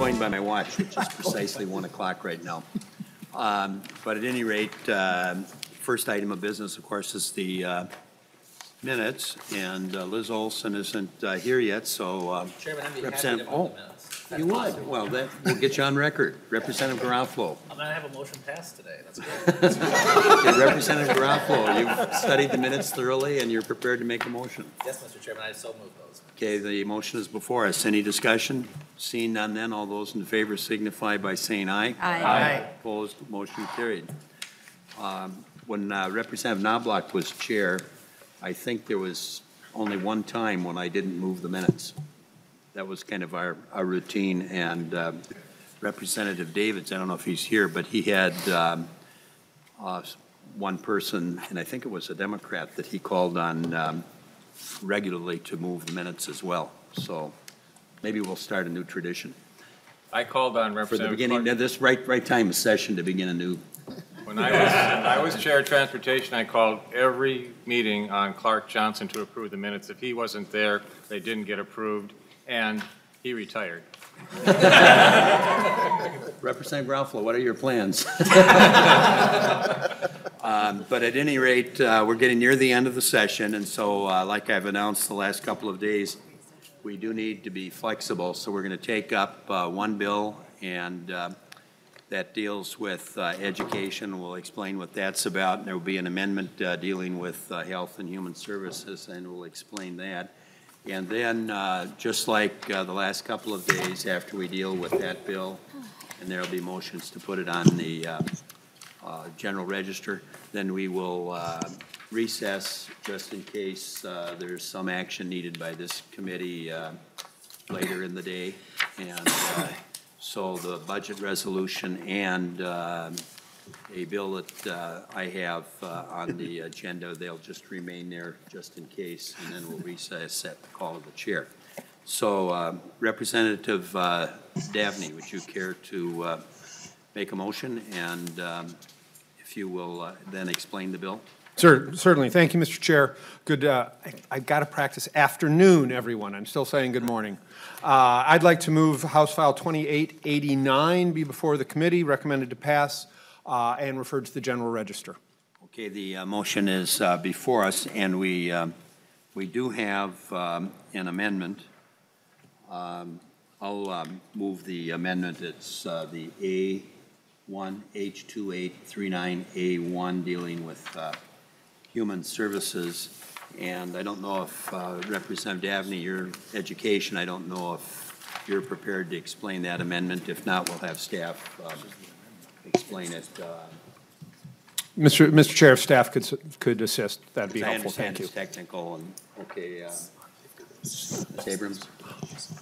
going by my watch, which is precisely 1 o'clock right now. But at any rate, first item of business, of course, is the minutes, and Liz Olson isn't here yet, so Chairman, I'd be happy to Representative. move the minutes. You would? Well, that will get you on record. Representative Garofalo. I'm going to have a motion passed today. That's good. Okay, Representative Garofalo, you've studied the minutes thoroughly, and you're prepared to make a motion. Yes, Mr. Chairman, I so move those. Okay, the motion is before us. Any discussion? Seeing none then, all those in favor signify by saying aye. Aye. Opposed, motion carried. When Representative Knobloch was chair, I think there was only one time when I didn't move the minutes. That was kind of our routine, and Representative Davids, I don't know if he's here, but he had one person, and I think it was a Democrat, that he called on regularly to move the minutes as well. So maybe we'll start a new tradition. I called on Representative For the beginning, Clark. this right time of session to begin a new. When I was chair of transportation, I called every meeting on Clark Johnson to approve the minutes. If he wasn't there, they didn't get approved, and he retired. Representative Garofalo, what are your plans? But at any rate, we're getting near the end of the session, and so like I've announced the last couple of days, we do need to be flexible. So we're going to take up one bill, and that deals with education. We'll explain what that's about. And there will be an amendment dealing with health and human services, and we'll explain that. And then, just like the last couple of days after we deal with that bill, and there will be motions to put it on the general register, then we will recess just in case there's some action needed by this committee later in the day. And so the budget resolution and a bill that I have on the agenda, they'll just remain there just in case, and then we'll recess at the call of the chair. So Representative Davnie, would you care to make a motion, and if you will then explain the bill? Certainly. Thank you, Mr. Chair. Good. I've got to practice afternoon, everyone. I'm still saying good morning. I'd like to move House File 2889 be before the committee, recommended to pass, and referred to the General Register. Okay, the motion is before us, and we do have an amendment. I'll move the amendment. It's the A1, H2839A1, dealing with human services. And I don't know if Representative Davnie, your education, I don't know if you're prepared to explain that amendment. If not, we'll have staff explain it. Mr. Chair, if staff could assist, that'd be helpful. Thank you. Thank you. It's technical, and okay, Ms. Abrams.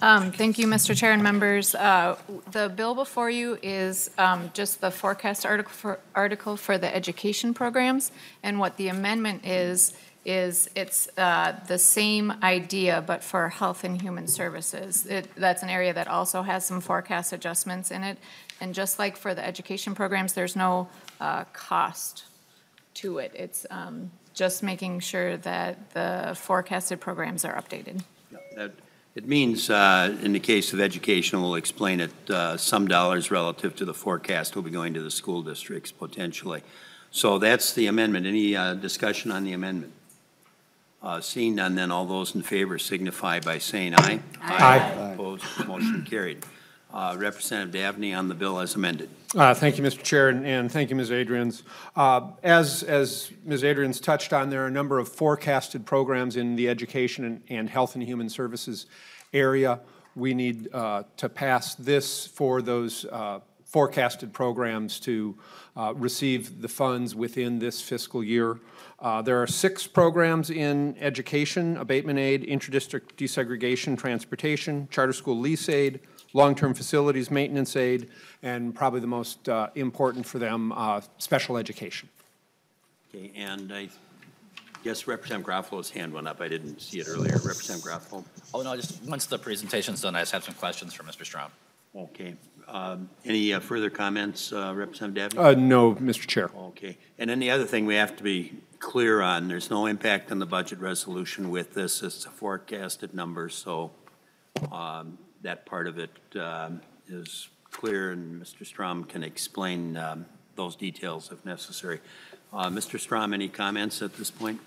Thank you, Mr. Chair and members. The bill before you is just the forecast article for the education programs, and what the amendment is it's the same idea, but for health and human services. That's an area that also has some forecast adjustments in it, and just like for the education programs, there's no cost to it. It's just making sure that the forecasted programs are updated. It means, in the case of education, we'll explain it, some dollars relative to the forecast will be going to the school districts potentially. So that's the amendment. Any discussion on the amendment? Seeing none, then all those in favor signify by saying aye. Aye. Opposed, motion carried. Representative Davnie on the bill as amended. Thank you, Mr. Chair, and thank you, Ms. Adrians. As Ms. Adrians touched on, there are a number of forecasted programs in the education and health and human services area. We need to pass this for those forecasted programs to receive the funds within this fiscal year. There are 6 programs in education: abatement aid, intradistrict desegregation, transportation, charter school lease aid, long-term facilities maintenance aid, and probably the most important for them, special education. Okay, and I guess Representative Garofalo's hand went up. I didn't see it earlier. Representative Garofalo. Oh, no, just once the presentation's done, I just have some questions for Mr. Strom. Okay. Any further comments, Representative Davnie? No, Mr. Chair. Okay. And then the other thing we have to be clear on, there's no impact on the budget resolution with this. It's a forecasted number, so that part of it is clear, and Mr. Strom can explain those details if necessary. Mr. Strom, any comments at this point?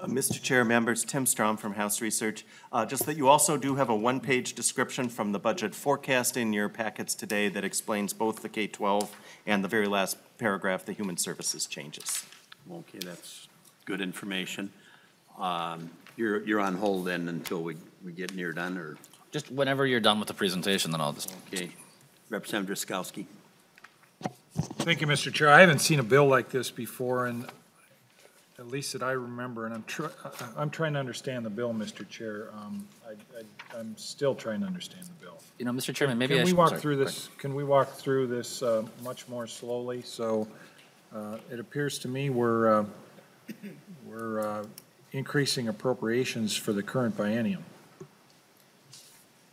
Mr. Chair, members, Tim Strom from House Research. Just that you also do have a one-page description from the budget forecast in your packets today that explains both the K-12 and the very last paragraph, the human services changes. Okay, that's good information. You're on hold then until we get near done, or? Just whenever you're done with the presentation, then I'll just. Okay. Representative Driscowski. Thank you, Mr. Chair. I haven't seen a bill like this before, and at least that I remember, and I'm trying to understand the bill, Mr. Chair. I'm still trying to understand the bill. You know, Mr. Chairman, maybe Can I we should. walk sorry, through go this? Can we walk through this much more slowly? So it appears to me we're increasing appropriations for the current biennium.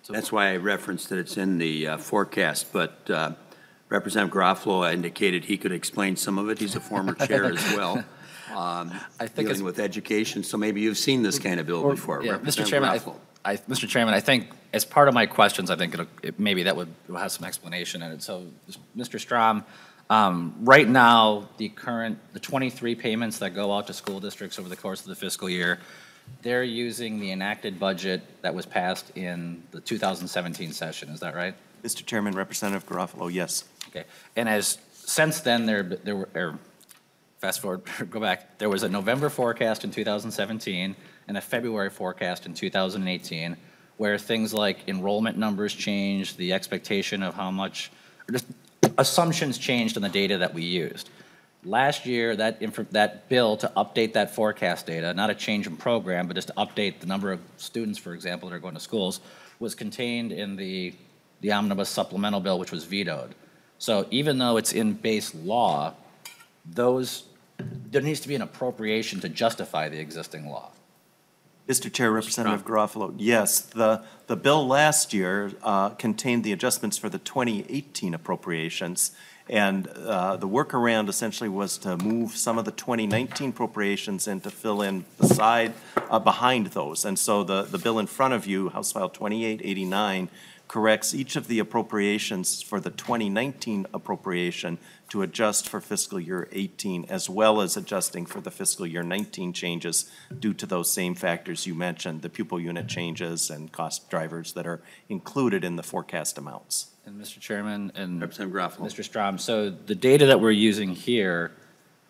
That's why I referenced that it's in the forecast, but Representative Garofalo indicated he could explain some of it. He's a former chair as well, I think dealing with education, so maybe you've seen this kind of bill before. Yeah, Mr. Representative Chairman, Garofalo. Mr. Chairman, I think as part of my questions, I think maybe that would have some explanation in it. So, Mr. Strom, right now, the 23 payments that go out to school districts over the course of the fiscal year, they're using the enacted budget that was passed in the 2017 session. Is that right? Mr. Chairman, Representative Garofalo, yes. Okay. And since then, there were, fast forward, go back, there was a November forecast in 2017 and a February forecast in 2018, where things like enrollment numbers changed, the expectation of how much, or just assumptions changed in the data that we used. Last year, that bill to update that forecast data, not a change in program, but just to update the number of students, for example, that are going to schools, was contained in the omnibus supplemental bill, which was vetoed. So even though it's in base law, there needs to be an appropriation to justify the existing law. Mr. Chair, Representative Garofalo, yes, the bill last year contained the adjustments for the 2018 appropriations, and the workaround essentially was to move some of the 2019 appropriations and to fill in behind those. And so the bill in front of you, House File 2889, corrects each of the appropriations for the 2019 appropriation to adjust for fiscal year 18, as well as adjusting for the fiscal year 19 changes due to those same factors you mentioned, the pupil unit changes and cost drivers that are included in the forecast amounts. And Mr. Chairman and Representative Garofalo. Mr. Strom, so the data that we're using here,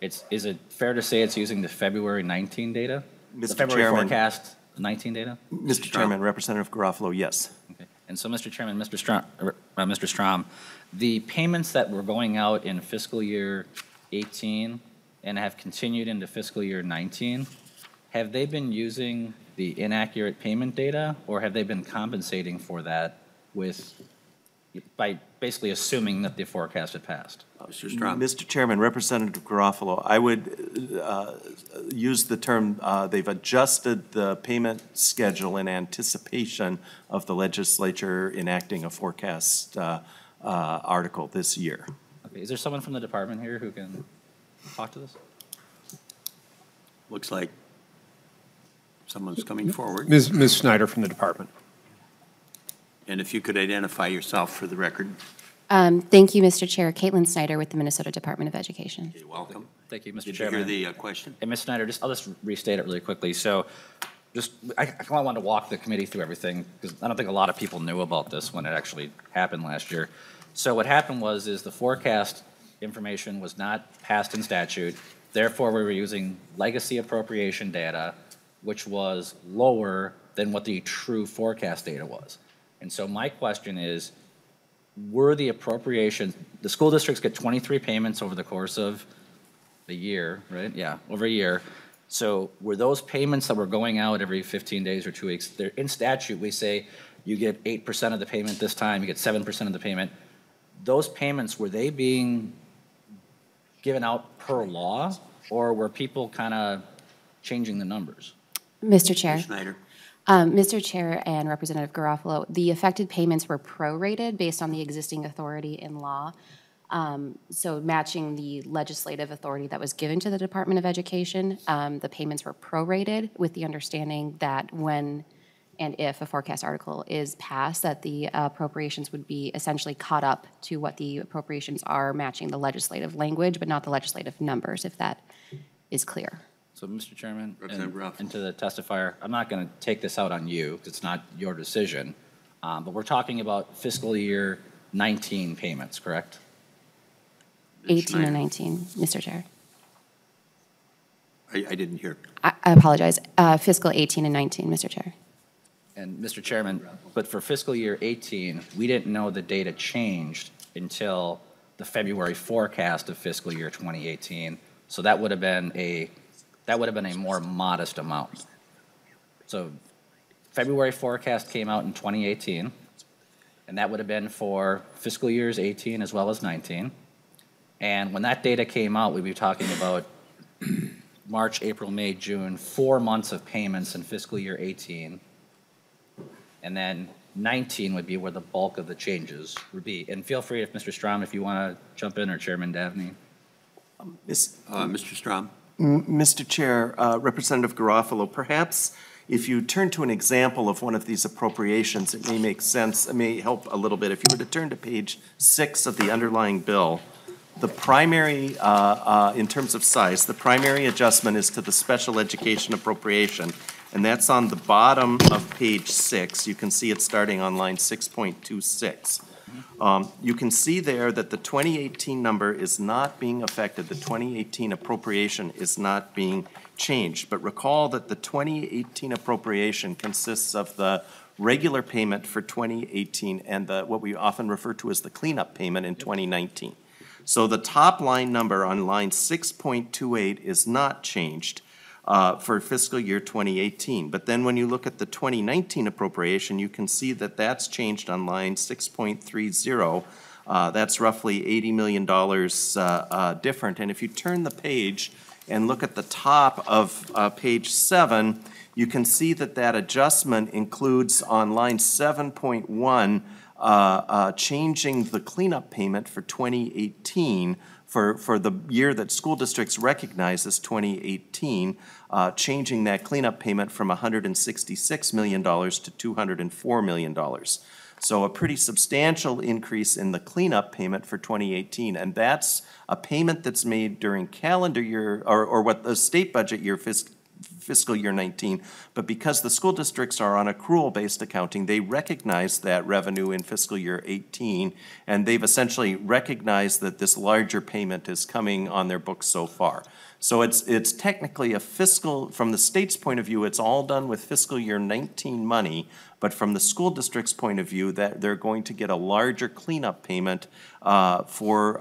is it fair to say it's using the February 19 data? The Mr. February Chairman. forecast 19 data? Mr. Chairman, Representative Garofalo, yes. Okay. And so, Mr. Chairman, Mr. Strom, the payments that were going out in fiscal year 18 and have continued into fiscal year 19, have they been using the inaccurate payment data, or have they been compensating for that by basically assuming that the forecast had passed? Mr. Strom. Mr. Chairman, Representative Garofalo, I would use the term, they've adjusted the payment schedule in anticipation of the legislature enacting a forecast article this year. Okay, is there someone from the department here who can talk to this? Looks like someone's coming forward. Ms. Snyder from the department. And if you could identify yourself for the record. Thank you, Mr. Chair. Caitlin Snyder with the Minnesota Department of Education. Okay, welcome. Thank you, Mr. Did you Chairman. hear the question? And Ms. Snyder, I'll just restate it really quickly. So I kind of wanted to walk the committee through everything, because I don't think a lot of people knew about this when it actually happened last year. So what happened is the forecast information was not passed in statute. Therefore, we were using legacy appropriation data, which was lower than what the true forecast data was. And so my question is, were the appropriations, the school districts get 23 payments over the course of the year, right? Yeah, over a year. So were those payments that were going out every 15 days or 2 weeks, they're in statute, we say you get 8% of the payment this time, you get 7% of the payment. Those payments, were they being given out per law, or were people kind of changing the numbers? Mr. Chair. Ms. Snyder. Mr. Chair and Representative Garofalo, the affected payments were prorated based on the existing authority in law. So matching the legislative authority that was given to the Department of Education, the payments were prorated with the understanding that when and if a forecast article is passed, that the appropriations would be essentially caught up to what the appropriations are, matching the legislative language, but not the legislative numbers, if that is clear. So, Mr. Chairman, Representative Gruff. and to the testifier, I'm not going to take this out on you, 'cause it's not your decision, but we're talking about fiscal year 19 payments, correct? 18 and 19, Mr. Chair. I didn't hear. I apologize. Fiscal 18 and 19, Mr. Chair. And Mr. Chairman, but for fiscal year 18, we didn't know the data changed until the February forecast of fiscal year 2018. So that would have been a more modest amount. So February forecast came out in 2018, and that would have been for fiscal years 18 as well as 19. And when that data came out, we'd be talking about March, April, May, June, 4 months of payments in fiscal year 18. And then 19 would be where the bulk of the changes would be. And feel free, if Mr. Strom, if you want to jump in, or Chairman Davnie. Mr. Strom? Mr. Chair, Representative Garofalo, perhaps if you turn to an example of one of these appropriations, it may make sense, it may help a little bit. If you were to turn to page 6 of the underlying bill, the primary, in terms of size, the primary adjustment is to the special education appropriation, and that's on the bottom of page 6. You can see it starting on line 6.26. You can see there that the 2018 number is not being affected. The 2018 appropriation is not being changed. But recall that the 2018 appropriation consists of the regular payment for 2018 and what we often refer to as the cleanup payment in 2019. So the top line number on line 6.28 is not changed for fiscal year 2018. But then when you look at the 2019 appropriation, you can see that that's changed on line 6.30. That's roughly $80 million different. And if you turn the page and look at the top of page 7, you can see that that adjustment includes on line 7.1 changing the cleanup payment for 2018 for the year that school districts recognize as 2018, changing that cleanup payment from $166 million to $204 million. So a pretty substantial increase in the cleanup payment for 2018, and that's a payment that's made during calendar year, or what the state budget year fiscal year 19, but because the school districts are on accrual-based accounting, they recognize that revenue in fiscal year 18, and they've essentially recognized that this larger payment is coming on their books so far. So it's technically a fiscal, from the state's point of view, it's all done with fiscal year 19 money, but from the school district's point of view, that they're going to get a larger cleanup payment for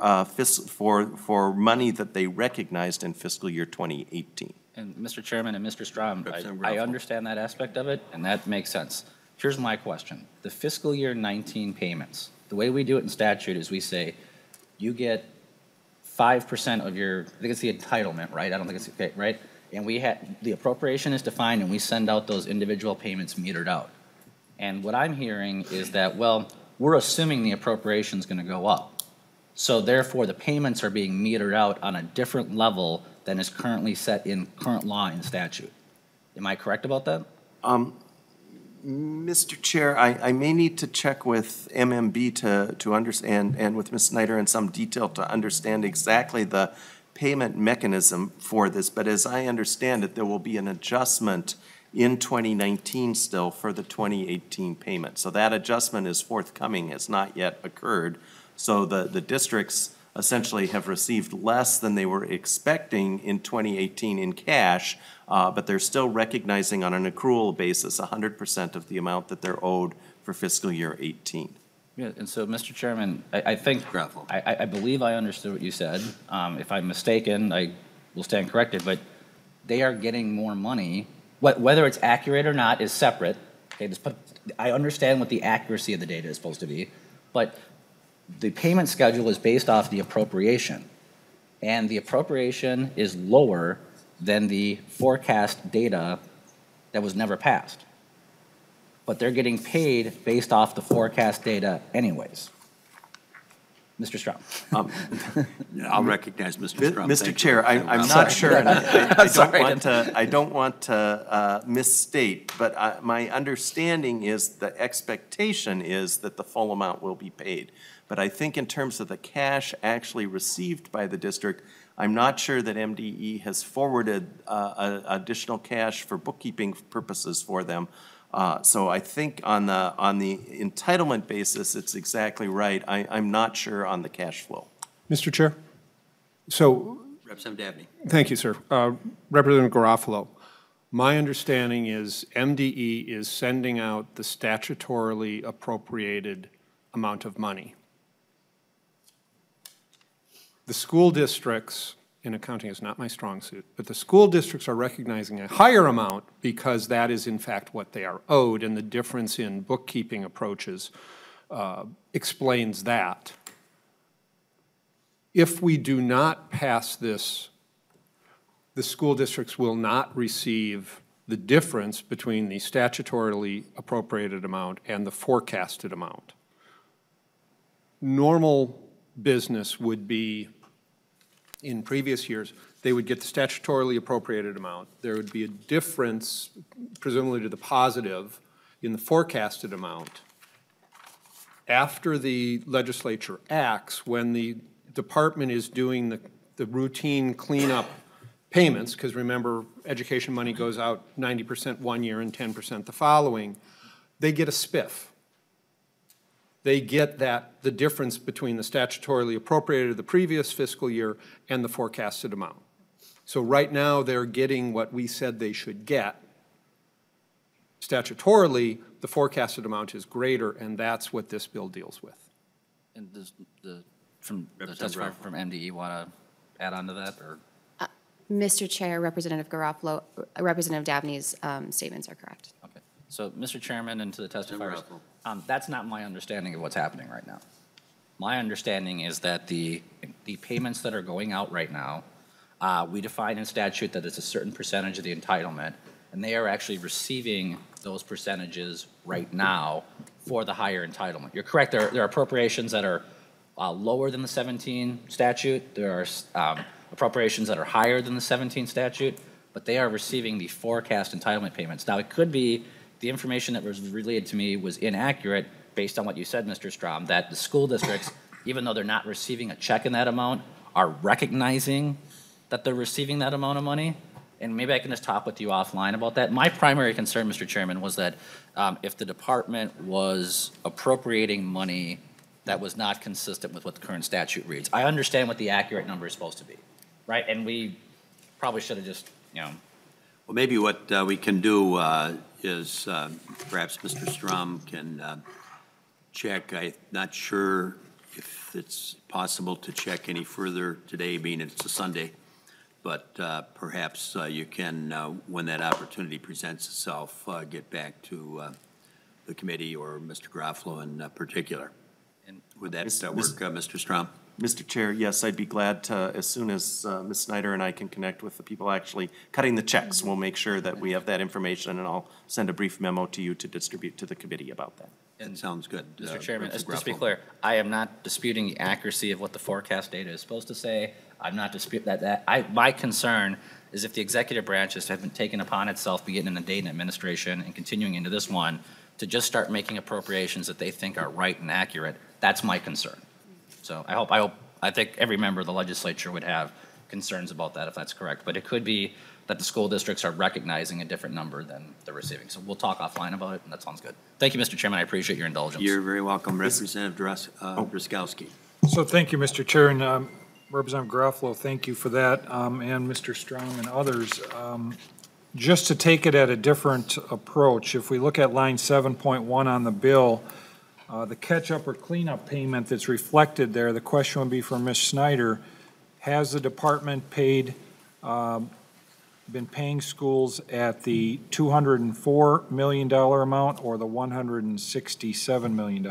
money that they recognized in fiscal year 2018. And Mr. Chairman and Mr. Strom, I understand that aspect of it, and that makes sense. Here's my question. The fiscal year 19 payments, the way we do it in statute is we say, you get 5% of your, I think it's the entitlement, right? I don't think it's, okay, right? And the appropriation is defined, and we send out those individual payments metered out. And what I'm hearing is that, well, we're assuming the appropriation's gonna go up. So therefore, the payments are being metered out on a different level than is currently set in current law and statute. Am I correct about that? Mr. Chair, I may need to check with MMB to understand, and with Ms. Snyder in some detail to understand exactly the payment mechanism for this. But as I understand it, there will be an adjustment in 2019 still for the 2018 payment. So that adjustment is forthcoming, has not yet occurred. So the districts essentially have received less than they were expecting in 2018 in cash, but they're still recognizing on an accrual basis 100% of the amount that they're owed for fiscal year 18. Yeah, and so, Mr. Chairman, I think, I believe I understood what you said. If I'm mistaken, I will stand corrected, but they are getting more money. Whether it's accurate or not is separate. Okay, I understand what the accuracy of the data is supposed to be, but the payment schedule is based off the appropriation, and the appropriation is lower than the forecast data that was never passed. But they're getting paid based off the forecast data anyways. Mr. Strom. I'll recognize Mr. Strum. Mr. Thank you, Chair, I'm Representative not sure, and I Sorry. don't want to misstate, but my understanding is the expectation is that the full amount will be paid. But I think in terms of the cash actually received by the district, I'm not sure that MDE has forwarded additional cash for bookkeeping purposes for them. So I think on the entitlement basis, it's exactly right. I'm not sure on the cash flow. Mr. Chair? So, Representative Davnie. thank you, sir. Representative Garofalo, my understanding is MDE is sending out the statutorily appropriated amount of money. The school districts, and accounting is not my strong suit, but the school districts are recognizing a higher amount because that is in fact what they are owed, and the difference in bookkeeping approaches explains that. If we do not pass this, the school districts will not receive the difference between the statutorily appropriated amount and the forecasted amount. Normal business would be, in previous years, they would get the statutorily appropriated amount. There would be a difference, presumably to the positive, in the forecasted amount. After the legislature acts, when the department is doing the routine cleanup payments, because remember, education money goes out 90% one year and 10% the following, they get a spiff. They get the difference between the statutorily appropriated of the previous fiscal year and the forecasted amount. So right now, they're getting what we said they should get. Statutorily, the forecasted amount is greater, and that's what this bill deals with. And does the testifier from MDE want to add on to that, or? Mr. Chair, Representative Garofalo, Representative Davnie's statements are correct. Okay. So, Mr. Chairman, and to the testifiers, that's not my understanding of what's happening right now. My understanding is that the payments that are going out right now, we define in statute that it's a certain percentage of the entitlement, and they are actually receiving those percentages right now for the higher entitlement. You're correct, there are appropriations that are lower than the 17 statute. There are appropriations that are higher than the 17 statute, but they are receiving the forecast entitlement payments. Now, it could be the information that was relayed to me was inaccurate based on what you said, Mr. Strom, that the school districts, even though they're not receiving a check in that amount, are recognizing that they're receiving that amount of money. And maybe I can just talk with you offline about that. My primary concern, Mr. Chairman, was that if the department was appropriating money that was not consistent with what the current statute reads. I understand what the accurate number is supposed to be, right? And we probably should have just, Well, maybe what we can do is perhaps Mr. Strom can check. I'm not sure if it's possible to check any further today, being it's a Sunday, but perhaps you can, when that opportunity presents itself, get back to the committee or Mr. Garofalo in particular. And would that work, Mr. Strom? Mr. Chair, yes, I'd be glad to, as soon as Ms. Snyder and I can connect with the people actually cutting the checks, we'll make sure that we have that information, and I'll send a brief memo to you to distribute to the committee about that. That sounds good. Mr. Chairman, just to be clear, I am not disputing the accuracy of what the forecast data is supposed to say. I'm not disputing that. My concern is if the executive branches have been taken upon itself, beginning in the Dayton administration and continuing into this one, to just start making appropriations that they think are right and accurate. That's my concern. So I think every member of the legislature would have concerns about that if that's correct. But it could be that the school districts are recognizing a different number than they're receiving. So we'll talk offline about it, and that sounds good. Thank you, Mr. Chairman. I appreciate your indulgence. You're very welcome, Representative Drazkowski. So thank you, Mr. Chair, and Representative Garofalo, thank you for that, and Mr. Strom and others. Just to take it at a different approach, if we look at line 7.1 on the bill, the catch-up or cleanup payment that's reflected there, the question would be for Ms. Snyder, has the department been paying schools at the $204 million amount or the $167 million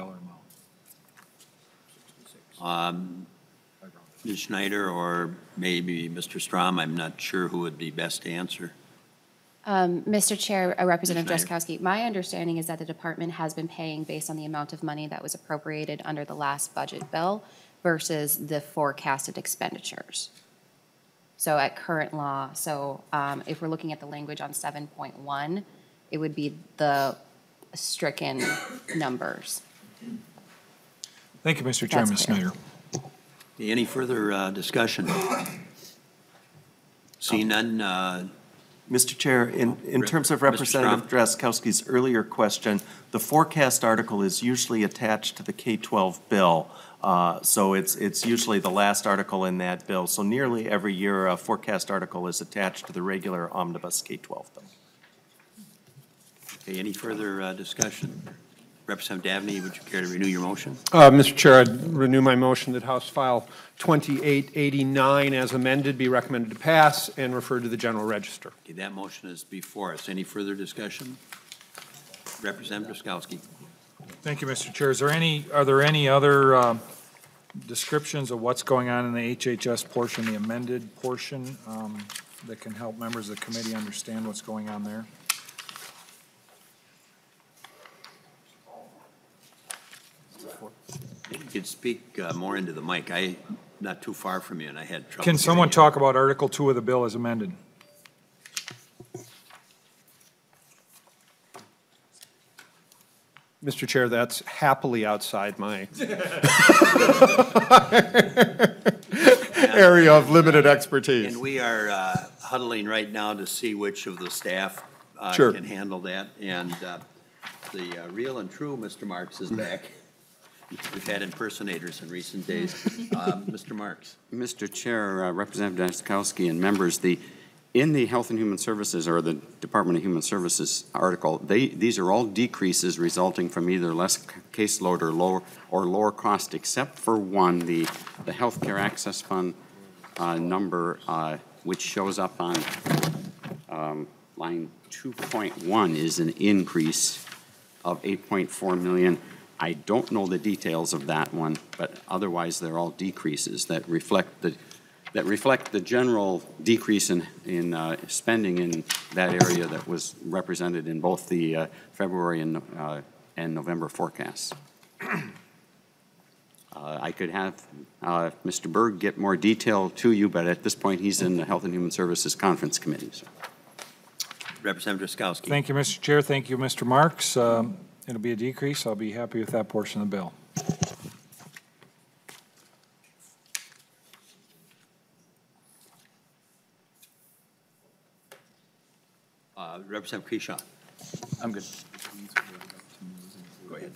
amount? Ms. Schneider or maybe Mr. Strom, I'm not sure who would be best to answer. Mr. Chair, Representative Ms. Schneider. Drazkowski, my understanding is that the department has been paying based on the amount of money that was appropriated under the last budget bill. versus the forecasted expenditures. So at current law, if we're looking at the language on 7.1, it would be the stricken numbers. Thank you, Mr. Chairman. That's clear. Snyder. Any further discussion? Seeing none, Mr. Chair, in terms of Mr. Representative Drazkowski's earlier question, the forecast article is usually attached to the K-12 bill. So it's usually the last article in that bill. So nearly every year, a forecast article is attached to the regular omnibus K-12 bill. okay, any further discussion? Representative Davnie, would you care to renew your motion? Mr. Chair, I'd renew my motion that House File 2889 as amended be recommended to pass and referred to the General Register. Okay, that motion is before us. Any further discussion? Representative Drazkowski. Thank you, Mr. Chair. Are there any other descriptions of what's going on in the HHS portion, the amended portion, that can help members of the committee understand what's going on there? You could speak more into the mic. I'm not too far from you, and I had trouble. Can someone hearing you. talk about Article 2 of the bill as amended? Mr. Chair, that's happily outside my area of limited expertise. And we are huddling right now to see which of the staff Sure. can handle that. And the real and true Mr. Marks is back. We've had impersonators in recent days. Mr. Marks. Mr. Chair, Representative Drazkowski and members, in the Health and Human Services or the Department of Human Services article, these are all decreases resulting from either less caseload or lower cost, except for one, the Healthcare Access Fund number, which shows up on line 2.1 is an increase of 8.4 million. I don't know the details of that one, but otherwise they're all decreases that reflect the general decrease in spending in that area that was represented in both the February and November forecasts. I could have Mr. Berg get more detail to you, but at this point he's in the Health and Human Services Conference Committee. So. Representative Drazkowski. Thank you, Mr. Chair. Thank you, Mr. Marks. It'll be a decrease. I'll be happy with that portion of the bill. Representative Keyshaw. I'm good. Go ahead.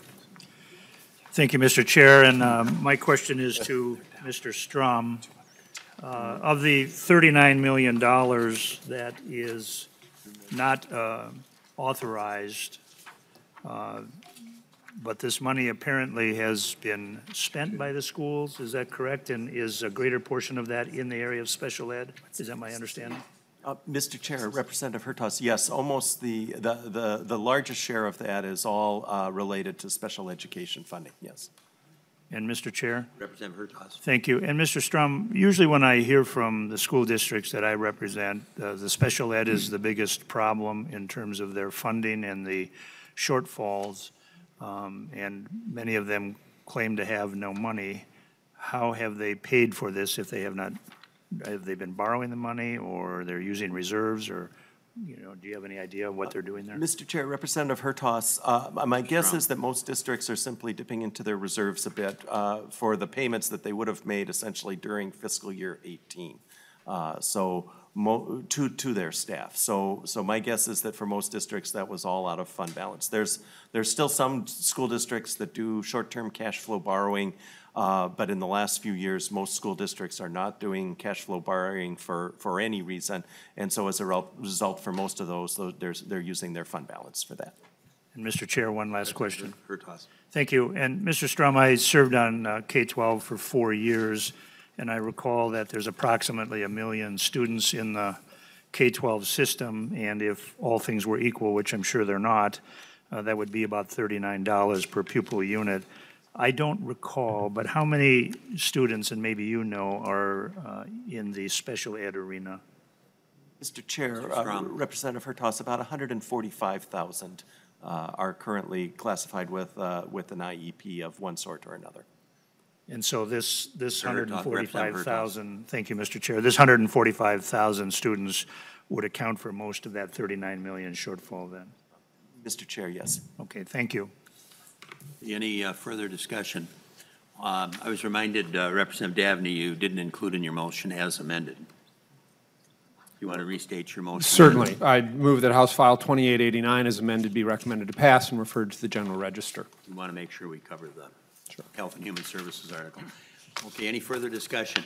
Thank you, Mr. Chair, and my question is to Mr. Strom. Of the $39 million that is not authorized, but this money apparently has been spent by the schools, is that correct? And is a greater portion of that in the area of special ed? Is that my understanding? Mr. Chair, Representative Hertaus, yes, almost the largest share of that is all related to special education funding, yes. And Mr. Chair? Representative Hertaus. Thank you. And Mr. Strom, usually when I hear from the school districts that I represent, the special ed is the biggest problem in terms of their funding and the shortfalls, and many of them claim to have no money. How have they paid for this if they have not? Have they been borrowing the money, or they're using reserves, or, you know, do you have any idea of what they're doing there? Mr. Chair, Representative Hertaus, my guess is that most districts are simply dipping into their reserves a bit for the payments that they would have made essentially during fiscal year 18. To their staff. So my guess is that for most districts, that was all out of fund balance. There's still some school districts that do short-term cash flow borrowing, but in the last few years, most school districts are not doing cash flow borrowing for any reason. And so as a result, for most of those, they're using their fund balance for that. And Mr. Chair, one last question. Hertaus. Thank you. And Mr. Strom, I served on K-12 for 4 years, and I recall that there's approximately 1 million students in the K-12 system, and if all things were equal, which I'm sure they're not, that would be about $39 per pupil unit. I don't recall, but how many students, and maybe you know, are in the special ed arena? Mr. Chair, Representative Hertaus, about 145,000 are currently classified with an IEP of one sort or another. And so this Representative Hurtaugh. 145,000, thank you, Mr. Chair, this 145,000 students would account for most of that 39 million shortfall then? Mr. Chair, yes. Okay, thank you. Any further discussion? I was reminded, Representative Davnie, you didn't include in your motion as amended. You want to restate your motion? Certainly. I move that House File 2889 as amended be recommended to pass and referred to the General Register. We want to make sure we cover the Health and Human Services article. Okay, any further discussion?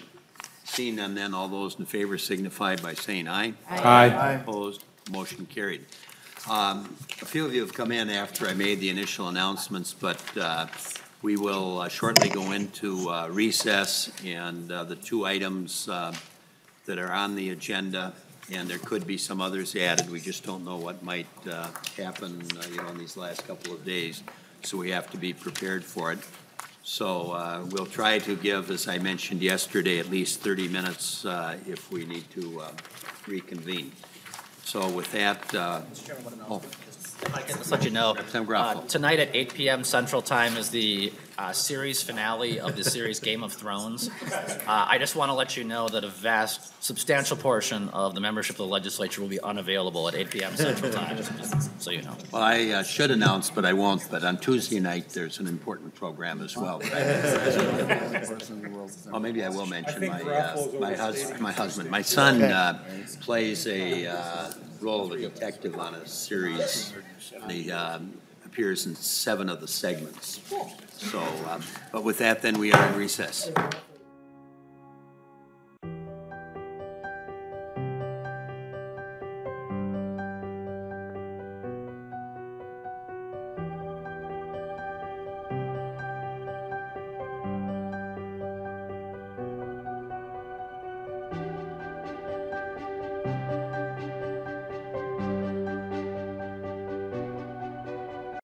Seeing none, then all those in favor signify by saying aye. Aye. Opposed, motion carried. A few of you have come in after I made the initial announcements, but we will shortly go into recess, and the two items that are on the agenda, and there could be some others added. We just don't know what might happen, in these last couple of days, so we have to be prepared for it. So we'll try to give, as I mentioned yesterday, at least 30 minutes if we need to reconvene. So with that, I can just let you know, Representative Garofalo. tonight at 8 p.m. Central Time is the series finale of the series Game of Thrones. I just want to let you know that a substantial portion of the membership of the legislature will be unavailable at 8 p.m. Central Time, just so you know. well, I should announce, but I won't, but on Tuesday night, there's an important program as well. Well, maybe I will mention my husband. My son plays a role of a detective on a series. He appears in 7 of the segments. So, but with that, then we are in recess.